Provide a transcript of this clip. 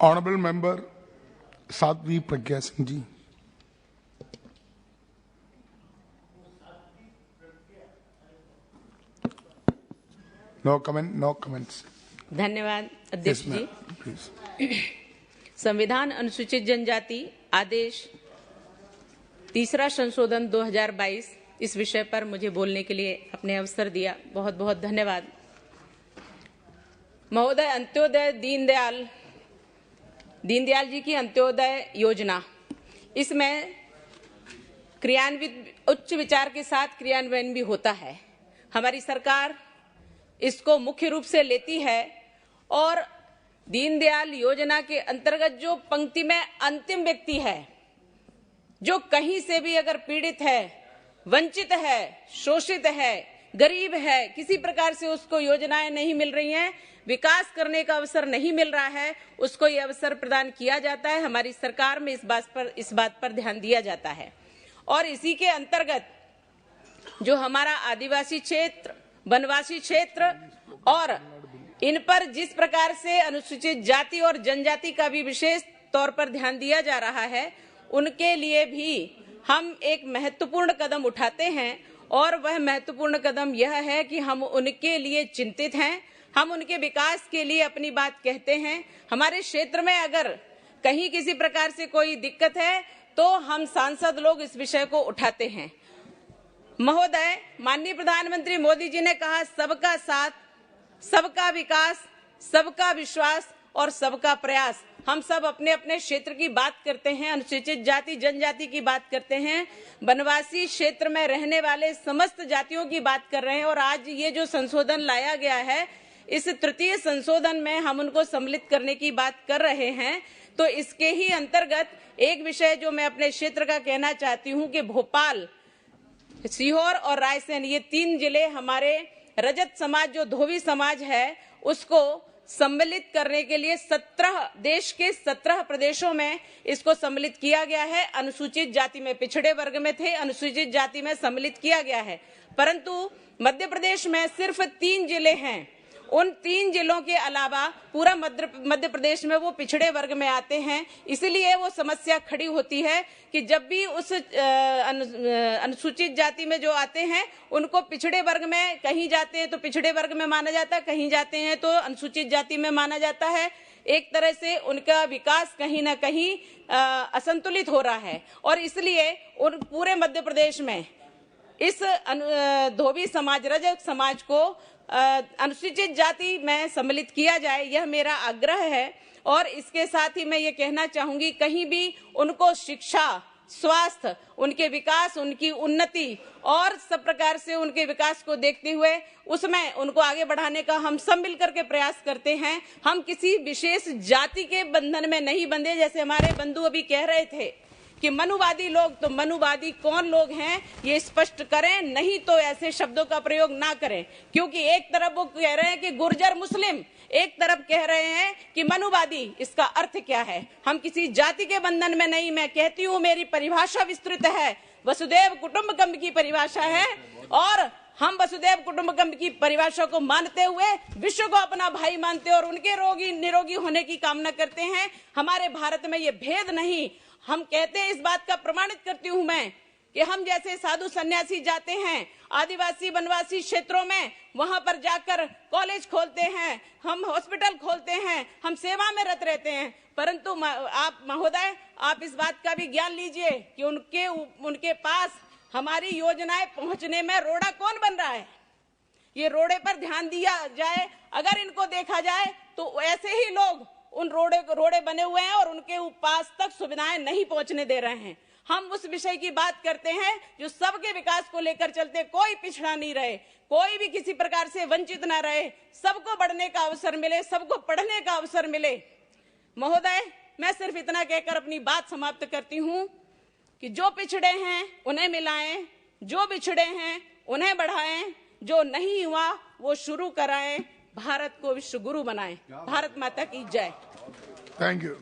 Honorable Member Sadhvi Pragya Singh ji. No comment, no comments. धन्यवाद अध्यक्ष जी। संविधान अनुसूचित जनजाति आदेश 3रा संशोधन 2022 इस विषय पर मुझे बोलने के लिए अपने अवसर दिया, बहुत बहुत धन्यवाद। महोदय, अंत्योदय दीनदयाल जी की अंत्योदय योजना, इसमें क्रियान्वित उच्च विचार के साथ क्रियान्वयन भी होता है। हमारी सरकार इसको मुख्य रूप से लेती है और दीनदयाल योजना के अंतर्गत जो पंक्ति में अंतिम व्यक्ति है, जो कहीं से भी अगर पीड़ित है, वंचित है, शोषित है, गरीब है, किसी प्रकार से उसको योजनाएं नहीं मिल रही हैं, विकास करने का अवसर नहीं मिल रहा है, उसको ये अवसर प्रदान किया जाता है। हमारी सरकार में इस बात पर ध्यान दिया जाता है। और इसी के अंतर्गत जो हमारा आदिवासी क्षेत्र, वनवासी क्षेत्र और इन पर जिस प्रकार से अनुसूचित जाति और जनजाति का भी विशेष तौर पर ध्यान दिया जा रहा है, उनके लिए भी हम एक महत्वपूर्ण कदम उठाते हैं। और वह महत्वपूर्ण कदम यह है कि हम उनके लिए चिंतित हैं, हम उनके विकास के लिए अपनी बात कहते हैं। हमारे क्षेत्र में अगर कहीं किसी प्रकार से कोई दिक्कत है तो हम सांसद लोग इस विषय को उठाते हैं। महोदय, माननीय प्रधानमंत्री मोदी जी ने कहा, सबका साथ, सबका विकास, सबका विश्वास और सबका प्रयास। हम सब अपने अपने क्षेत्र की बात करते हैं, अनुसूचित जाति जनजाति की बात करते हैं, वनवासी क्षेत्र में रहने वाले समस्त जातियों की बात कर रहे हैं। और आज ये जो संशोधन लाया गया है, इस तृतीय संशोधन में हम उनको सम्मिलित करने की बात कर रहे हैं। तो इसके ही अंतर्गत एक विषय जो मैं अपने क्षेत्र का कहना चाहती हूँ कि भोपाल, सीहोर और रायसेन, ये 3 जिले हमारे रजत समाज जो धोबी समाज है उसको सम्मिलित करने के लिए 17 देश के 17 प्रदेशों में इसको सम्मिलित किया गया है। अनुसूचित जाति में पिछड़े वर्ग में थे, अनुसूचित जाति में सम्मिलित किया गया है, परंतु मध्य प्रदेश में सिर्फ 3 जिले हैं। उन 3 जिलों के अलावा पूरा मध्य प्रदेश में वो पिछड़े वर्ग में आते हैं। इसलिए वो समस्या खड़ी होती है कि जब भी उस अनुसूचित जाति में जो आते हैं उनको पिछड़े वर्ग में, कहीं जाते हैं तो पिछड़े वर्ग में माना जाता है, कहीं जाते हैं तो अनुसूचित जाति में माना जाता है। एक तरह से उनका विकास कहीं ना कहीं असंतुलित हो रहा है। और इसलिए उन पूरे मध्य प्रदेश में इस धोबी समाज, रजक समाज को अनुसूचित जाति में सम्मिलित किया जाए, यह मेरा आग्रह है। और इसके साथ ही मैं ये कहना चाहूंगी, कहीं भी उनको शिक्षा, स्वास्थ्य, उनके विकास, उनकी उन्नति और सब प्रकार से उनके विकास को देखते हुए उसमें उनको आगे बढ़ाने का हम सब मिलकर के प्रयास करते हैं। हम किसी विशेष जाति के बंधन में नहीं बंधे। जैसे हमारे बंधु अभी कह रहे थे कि मनुवादी लोग, तो मनुवादी कौन लोग हैं ये स्पष्ट करें, नहीं तो ऐसे शब्दों का प्रयोग ना करें। क्योंकि एक तरफ वो कह रहे हैं कि गुर्जर मुस्लिम, एक तरफ कह रहे हैं कि मनुवादी। इसका अर्थ क्या है? हम किसी जाति के बंधन में नहीं। मैं कहती हूँ मेरी परिभाषा विस्तृत है, वसुदेव कुटुंबकम की परिभाषा है। और हम वसुदेव कुटुंबकम की परिभाषा को मानते हुए विश्व को अपना भाई मानते हैं और उनके निरोगी होने की कामना करते हैं। हमारे भारत में ये भेद नहीं। हम कहते हैं, इस बात का प्रमाणित करती हूं मैं कि हम जैसे साधु सन्यासी जाते हैं आदिवासी वनवासी क्षेत्रों में, वहां पर जाकर कॉलेज खोलते हैं, हम हॉस्पिटल खोलते हैं, हम सेवा में रत रहते हैं। परंतु आप महोदय, आप इस बात का भी ज्ञान लीजिए कि उनके पास हमारी योजनाएं पहुंचने में रोड़ा कौन बन रहा है। ये रोड़े पर ध्यान दिया जाए, अगर इनको देखा जाए तो ऐसे ही लोग उन रोड़े बने हुए हैं और उनके पास तक सुविधाएं नहीं पहुंचने दे रहे हैं। हम उस विषय की बात करते हैं जो सबके विकास को लेकर चलते, कोई पिछड़ा नहीं रहे, कोई भी किसी प्रकार से वंचित ना रहे, सबको बढ़ने का अवसर मिले, सबको पढ़ने का अवसर मिले। महोदय, मैं सिर्फ इतना कहकर अपनी बात समाप्त करती हूँ कि जो पिछड़े हैं उन्हें मिलाएं, जो बिछड़े हैं उन्हें बढ़ाएं, जो नहीं हुआ वो शुरू कराएं, भारत को विश्व गुरु बनाएं। भारत माता की जय। Thank you.